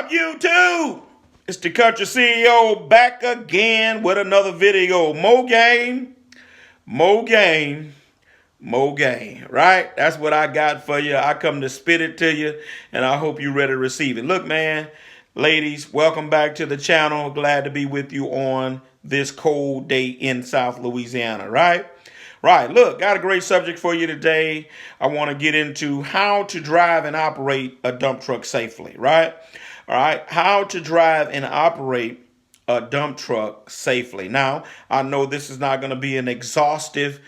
up, YouTube? It's the Country CEO back again with another video. More game, more game, more game, right? That's what I got for you. I come to spit it to you, and I hope you're ready to receive it. Look, man, ladies, welcome back to the channel. Glad to be with you on this cold day in South Louisiana, right? Right, look, got a great subject for you today. I want to get into how to drive and operate a dump truck safely, right? All right, how to drive and operate a dump truck safely. Now, I know this is not going to be an exhaustive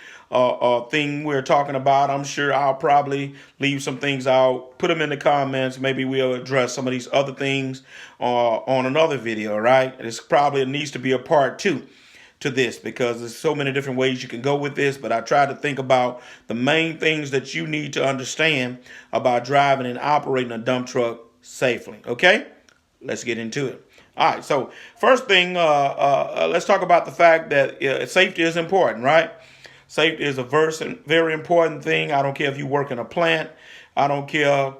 thing we're talking about. I'm sure I'll probably leave some things out, put them in the comments. Maybe we'll address some of these other things on another video, right? It's probably needs to be a part 2 to this because there's so many different ways you can go with this, but I try to think about the main things that you need to understand about driving and operating a dump truck safely. Okay, let's get into it. All right, so first thing, let's talk about the fact that safety is important, right? Safety is a very important thing. I don't care if you work in a plant. I don't care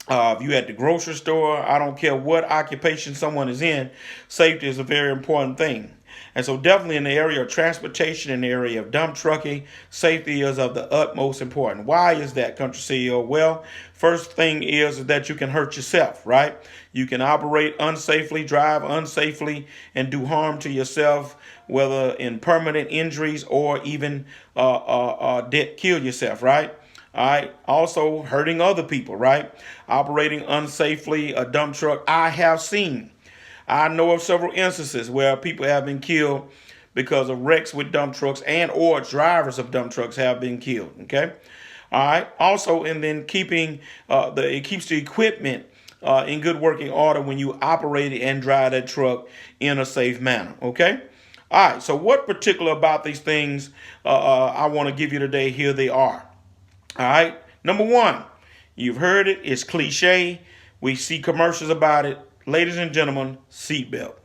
if you at the grocery store. I don't care what occupation someone is in. Safety is a very important thing. And so definitely in the area of transportation, in the area of dump trucking, safety is of the utmost importance. Why is that, Country CEO? Well, first thing is that you can hurt yourself, right? You can operate unsafely, drive unsafely, and do harm to yourself, whether in permanent injuries or even kill yourself, right? All right. Also hurting other people, right? Operating unsafely a dump truck. I know of several instances where people have been killed because of wrecks with dump trucks and or drivers of dump trucks have been killed. Okay. All right. Also, and then keeping it keeps the equipment in good working order when you operate and drive that truck in a safe manner. Okay. All right. So what particular about these things I want to give you today? Here they are. All right. Number one, you've heard it. It's cliche. We see commercials about it. Ladies and gentlemen, seatbelt.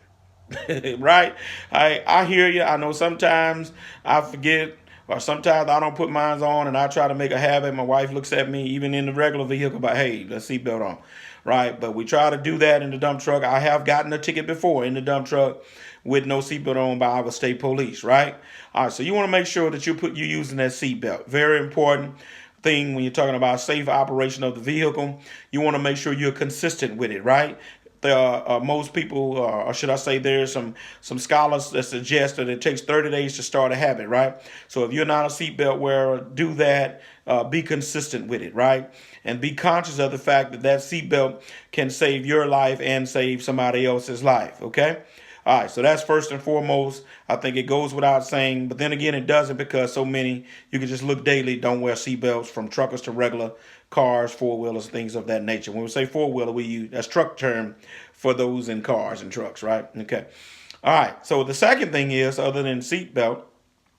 Right? I hear you. I know sometimes I forget or sometimes I don't put mine on and I try to make a habit. My wife looks at me even in the regular vehicle about, hey, the seatbelt on. Right? But we try to do that in the dump truck. I have gotten a ticket before in the dump truck with no seatbelt on by our state police. Right? All right. So you want to make sure that you're using that seatbelt. Very important thing when you're talking about safe operation of the vehicle. You want to make sure you're consistent with it. Right? Most people, or should I say, there's some scholars that suggest that it takes 30 days to start a habit, right? So if you're not a seatbelt wearer, do that. Be consistent with it, right? And be conscious of the fact that that seatbelt can save your life and save somebody else's life, okay? All right, so that's first and foremost. I think it goes without saying, but then again, it doesn't because so many, you can just look daily, don't wear seatbelts from truckers to regular cars, four-wheelers, things of that nature. When we say four-wheeler, we use that's truck term for those in cars and trucks, right? Okay. All right, so the second thing is, other than seatbelt,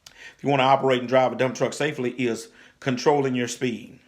if you want to operate and drive a dump truck safely, is controlling your speed.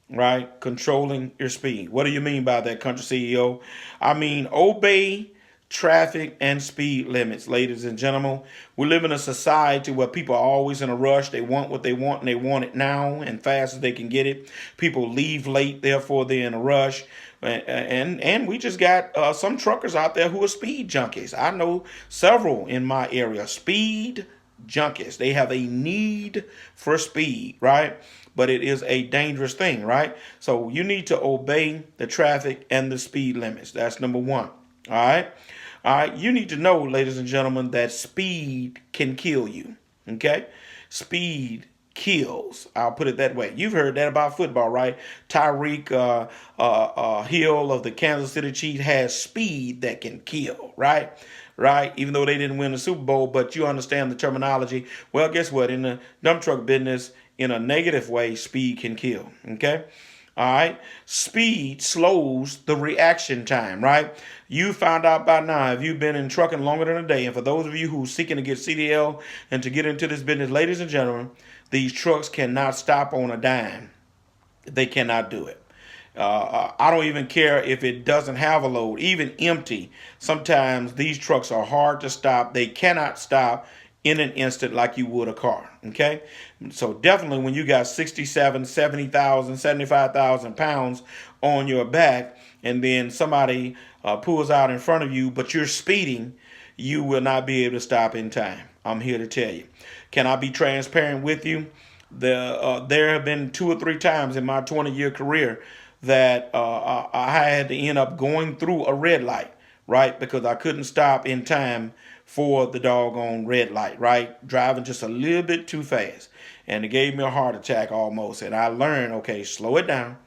Right? Controlling your speed. What do you mean by that, Country CEO? I mean, obey traffic and speed limits, ladies and gentlemen. We live in a society where people are always in a rush. They want what they want and they want it now and fast as they can get it. People leave late, therefore they're in a rush. And we just got some truckers out there who are speed junkies. I know several in my area, speed junkies. They have a need for speed, right? But it is a dangerous thing, right? So you need to obey the traffic and the speed limits. That's number one. All right. All right. You need to know, ladies and gentlemen, that speed can kill you. Okay. Speed kills. I'll put it that way. You've heard that about football, right? Tyreek Hill of the Kansas City Chiefs has speed that can kill, right? Right? Even though they didn't win the Super Bowl, but you understand the terminology. Well, guess what? In the dump truck business, in a negative way, speed can kill. Okay. All right. Speed slows the reaction time, right? You found out by now, if you've been in trucking longer than a day, and for those of you who are seeking to get CDL and to get into this business, ladies and gentlemen, these trucks cannot stop on a dime. They cannot do it. I don't even care if it doesn't have a load, even empty. Sometimes these trucks are hard to stop. They cannot stop in an instant like you would a car, okay? So definitely when you got 67, 70,000, 75,000 pounds on your back, and then somebody pulls out in front of you, but you're speeding, you will not be able to stop in time. I'm here to tell you. Can I be transparent with you? There have been 2 or 3 times in my 20-year career that I had to end up going through a red light, right? Because I couldn't stop in time for the doggone red light, right? Driving just a little bit too fast. And it gave me a heart attack almost. And I learned, okay, slow it down.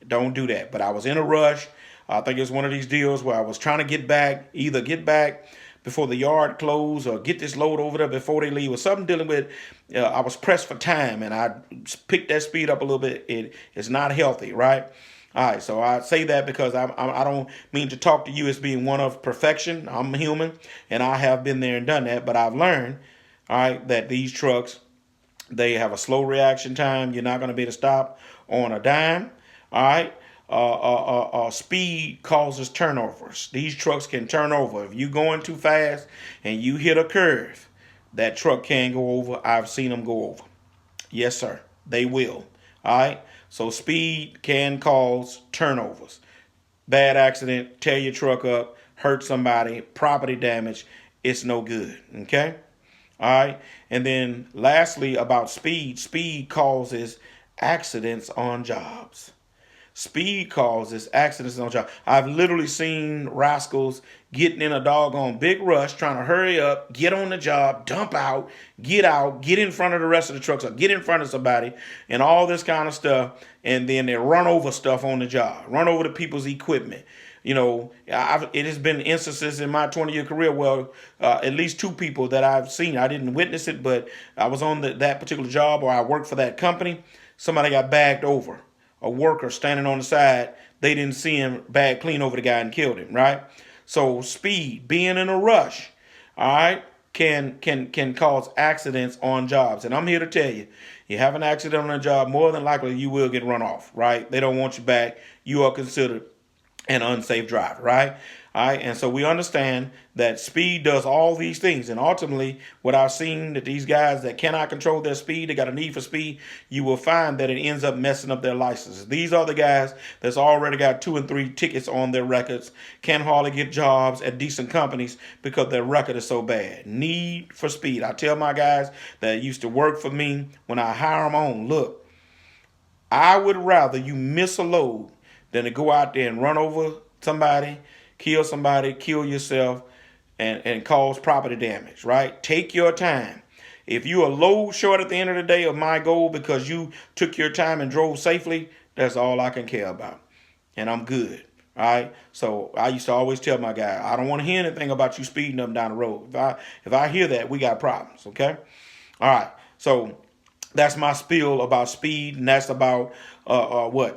Don't do that. But I was in a rush. I think it was one of these deals where I was trying to get back, either get back before the yard closed or get this load over there before they leave, or something dealing with, I was pressed for time, and I picked that speed up a little bit. It's not healthy, right? All right, so I say that because I don't mean to talk to you as being one of perfection. I'm human, and I have been there and done that, but I've learned, all right, that these trucks, they have a slow reaction time. You're not going to be able to stop on a dime, all right? Speed causes turnovers. These trucks can turn over. If you're going too fast and you hit a curve, that truck can go over. I've seen them go over. Yes, sir. They will. All right. So speed can cause turnovers. Bad accident, tear your truck up, hurt somebody, property damage. It's no good. Okay. All right. And then lastly, about speed. Speed causes accidents on jobs. Speed causes accidents on job. I've literally seen rascals getting in a doggone big rush, trying to hurry up, get on the job, dump out, get in front of the rest of the trucks, or get in front of somebody, and all this kind of stuff. And then they run over stuff on the job, run over the people's equipment. You know, it has been instances in my 20-year career where at least 2 people that I've seen, I didn't witness it, but I was on that particular job, or I worked for that company. Somebody got bagged over. A worker standing on the side, they didn't see him, bag clean over the guy and killed him, right? So speed, being in a rush, all right, can cause accidents on jobs. And I'm here to tell you, you have an accident on a job, more than likely you will get run off, right? They don't want you back. You are considered an unsafe driver, right? All right, and so we understand that speed does all these things. And ultimately, what I've seen, that these guys that cannot control their speed, they got a need for speed, you will find that it ends up messing up their licenses. These are the guys that's already got 2 and 3 tickets on their records, can hardly get jobs at decent companies because their record is so bad. Need for speed. I tell my guys that used to work for me, when I hire them on, look, I would rather you miss a load than to go out there and run over somebody, kill somebody, kill yourself, and cause property damage, right? Take your time. If you are low short at the end of the day of my goal because you took your time and drove safely, that's all I can care about. And I'm good, all right? So I used to always tell my guy, I don't want to hear anything about you speeding up and down the road. If I hear that, we got problems, okay? All right, so that's my spiel about speed, and that's about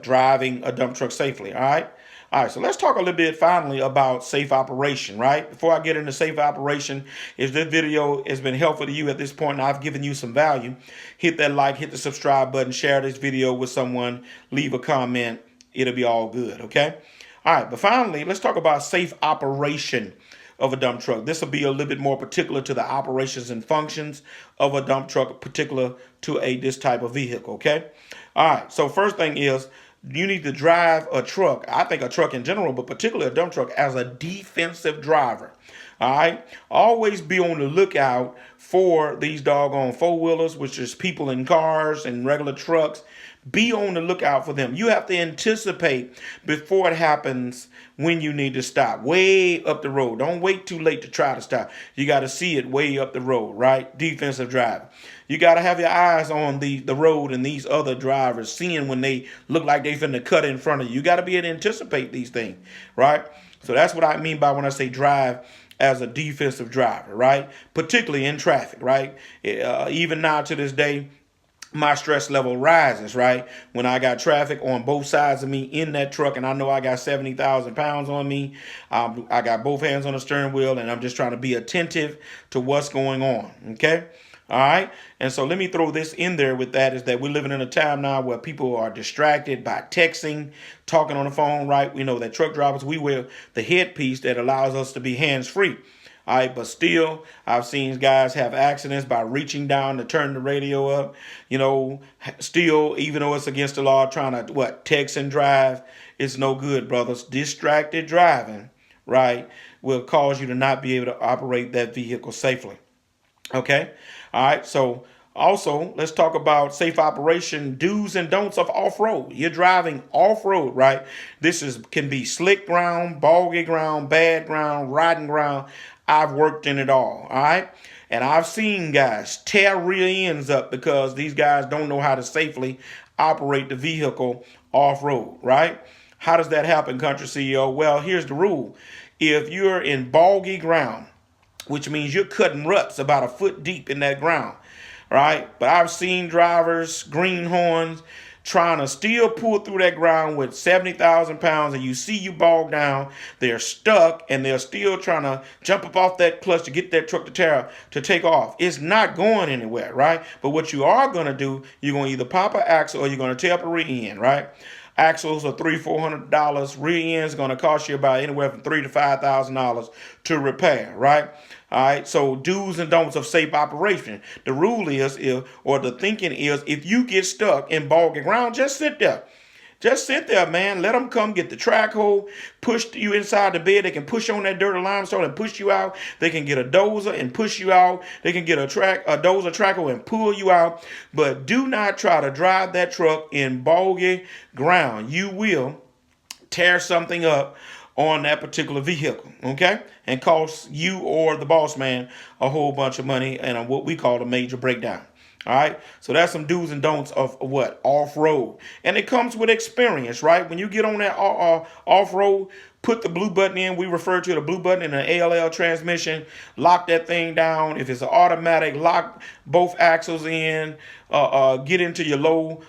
driving a dump truck safely, all right? All right, so let's talk a little bit finally about safe operation, right? Before I get into safe operation, if this video has been helpful to you at this point and I've given you some value, hit that like, hit the subscribe button, share this video with someone, leave a comment. It'll be all good, okay? All right, but finally, let's talk about safe operation of a dump truck. This will be a little bit more particular to the operations and functions of a dump truck, particular to this type of vehicle, okay? All right, so first thing is, you need to drive a truck, I think a truck in general, but particularly a dump truck, as a defensive driver. All right. Always be on the lookout for these doggone four-wheelers, which is people in cars and regular trucks. Be on the lookout for them. You have to anticipate before it happens when you need to stop. Way up the road. Don't wait too late to try to stop. You got to see it way up the road, right? Defensive driving. You got to have your eyes on the road and these other drivers, seeing when they look like they finna cut in front of you. You got to be able to anticipate these things, right? So that's what I mean by when I say drive as a defensive driver, right? Particularly in traffic, right? Even now to this day, my stress level rises, right? When I got traffic on both sides of me in that truck, and I know I got 70,000 pounds on me. I got both hands on the steering wheel, and I'm just trying to be attentive to what's going on, okay? All right. And so let me throw this in there with that, is that we're living in a time now where people are distracted by texting, talking on the phone, right? We know that truck drivers, we wear the headpiece that allows us to be hands-free. All right, but still, I've seen guys have accidents by reaching down to turn the radio up. You know, still, even though it's against the law, trying to, text and drive. it's no good, brothers. Distracted driving, right, will cause you to not be able to operate that vehicle safely. Okay. All right. So also, let's talk about safe operation do's and don'ts of off-road. You're driving off-road, right? This is can be slick ground, boggy ground, bad ground, riding ground. I've worked in it all right? And I've seen guys tear rear ends up because these guys don't know how to safely operate the vehicle off-road, right? How does that happen, Country CEO? Well, here's the rule. If you're in boggy ground, which means you're cutting ruts about a foot deep in that ground, right? But I've seen drivers, greenhorns, trying to still pull through that ground with 70,000 pounds, and you see you bog down, they're stuck, and they're still trying to jump up off that clutch to get that truck to take off. It's not going anywhere, right? But what you are going to do, you're going to either pop an axle or you're going to tear up a rear end, right? Axles are $300-400. Rear ends going to cost you about anywhere from $3,000 to $5,000 to repair, right? All right. So do's and don'ts of safe operation. The rule is, or the thinking is, if you get stuck in boggy ground, just sit there. Just sit there, man. Let them come get the track hole, push you inside the bed. They can push on that dirty limestone and push you out. They can get a dozer and push you out. They can get a dozer track hole and pull you out. But do not try to drive that truck in boggy ground. You will tear something up on that particular vehicle, okay? And cost you or the boss man a whole bunch of money and what we call a major breakdown. All right, so that's some do's and don'ts of what? Off-road. And it comes with experience, right? When you get on that off-road, put the blue button in. We refer to the blue button in an ALL transmission. Lock that thing down. If it's an automatic, lock both axles in. Get into your low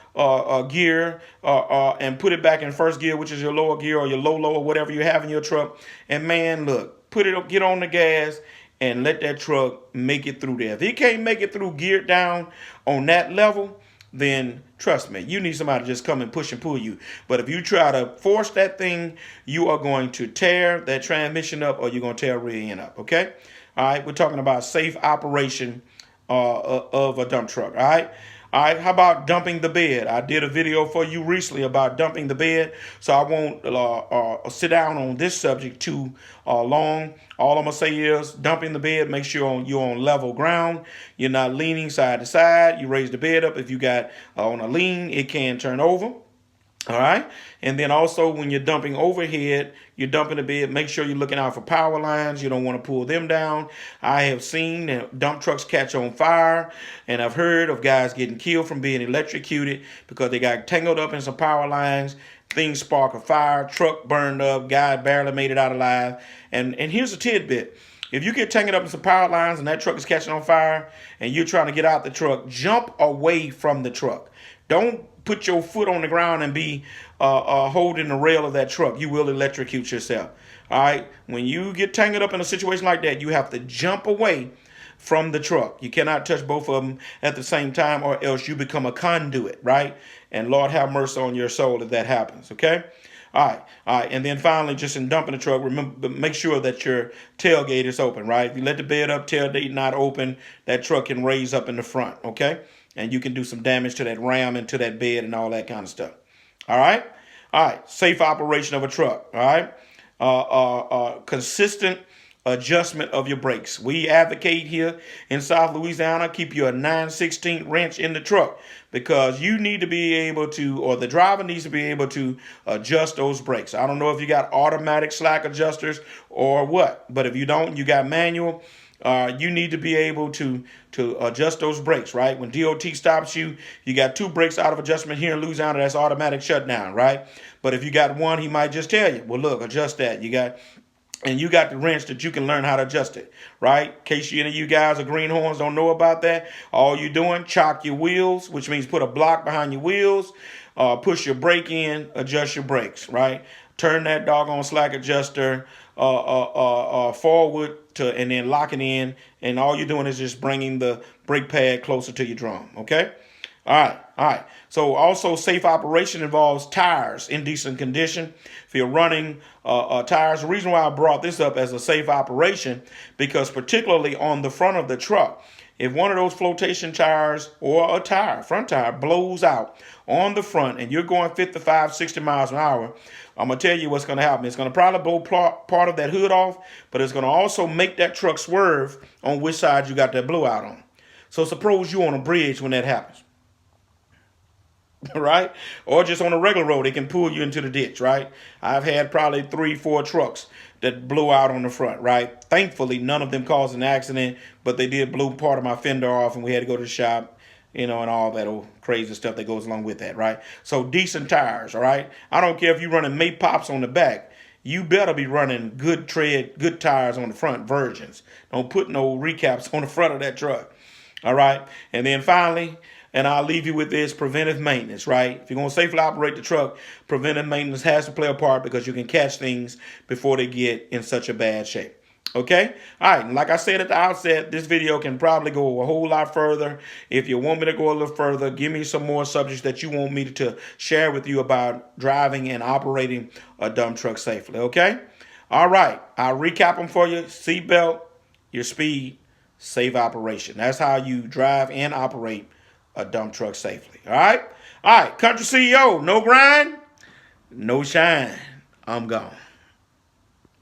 gear and put it back in first gear, which is your lower gear or your low, whatever you have in your truck. And man, look, get on the gas and let that truck make it through there. If it can't make it through geared down on that level, then trust me, you need somebody to just come and push and pull you. But if you try to force that thing, you are going to tear that transmission up or you're going to tear rear end up, okay? All right, we're talking about safe operation of a dump truck, all right? All right, how about dumping the bed? I did a video for you recently about dumping the bed, so I won't sit down on this subject too long. All I'm going to say is dumping the bed, make sure you're on level ground. You're not leaning side to side. You raise the bed up. If you got on a lean, it can turn over. All right. And then also when you're dumping overhead, you're dumping the bed, make sure you're looking out for power lines. You don't want to pull them down. I have seen dump trucks catch on fire, and I've heard of guys getting killed from being electrocuted because they got tangled up in some power lines. Things spark a fire, truck burned up, guy barely made it out alive. And here's a tidbit. If you get tangled up in some power lines and that truck is catching on fire and you're trying to get out the truck, jump away from the truck. Don't put your foot on the ground and be holding the rail of that truck. You will electrocute yourself. All right. When you get tangled up in a situation like that, you have to jump away from the truck. You cannot touch both of them at the same time or else you become a conduit, right? And Lord have mercy on your soul if that happens, okay? All right. And then finally, just in dumping the truck, remember, make sure that your tailgate is open, right? If you let the bed up, tailgate not open, that truck can raise up in the front, okay? And you can do some damage to that ram and to that bed and all that kind of stuff. All right? All right. Safe operation of a truck, all right? Consistent adjustment of your brakes. We advocate here in South Louisiana, keep your 9/16 wrench in the truck because you need to be able to, or the driver needs to be able to adjust those brakes. I don't know if you got automatic slack adjusters or what, but if you don't, you got manual. You need to be able to adjust those brakes, right? When DOT stops you, you got 2 brakes out of adjustment here in Louisiana. That's automatic shutdown, right? But if you got one, he might just tell you, well, look, adjust that. You got the wrench that you can learn how to adjust it, right? In case any of you guys or greenhorns don't know about that, all you're doing, chock your wheels, which means put a block behind your wheels, push your brake in, adjust your brakes, right? Turn that doggone slack adjuster forward and then lock it in, and all you're doing is just bringing the brake pad closer to your drum, okay? All right. So also safe operation involves tires in decent condition. If you're running tires, the reason why I brought this up as a safe operation, because particularly on the front of the truck, if one of those flotation tires or a tire, front tire, blows out on the front and you're going 55, 60 miles an hour, I'm going to tell you what's going to happen. It's going to probably blow part of that hood off, but it's going to also make that truck swerve on which side you got that blowout on. So suppose you're on a bridge when that happens. Right? Or just on a regular road, it can pull you into the ditch, right? I've had probably 3, 4 trucks that blew out on the front, right? Thankfully, none of them caused an accident, but they did blow part of my fender off and we had to go to the shop, and all that old crazy stuff that goes along with that, right? So decent tires, all right? I don't care if you're running Maypops on the back. You better be running good tread, good tires on the front, virgins. Don't put no recaps on the front of that truck, all right? And then finally, and I'll leave you with this, preventive maintenance, right? If you're going to safely operate the truck, preventive maintenance has to play a part because you can catch things before they get in such a bad shape. Okay? All right. And like I said at the outset, this video can probably go a whole lot further. If you want me to go a little further, give me some more subjects that you want me to share with you about driving and operating a dump truck safely. Okay? All right. I'll recap them for you. Seatbelt, your speed, safe operation. That's how you drive and operate a dump truck safely. All right? All right. Country CEO, no grind, no shine. I'm gone.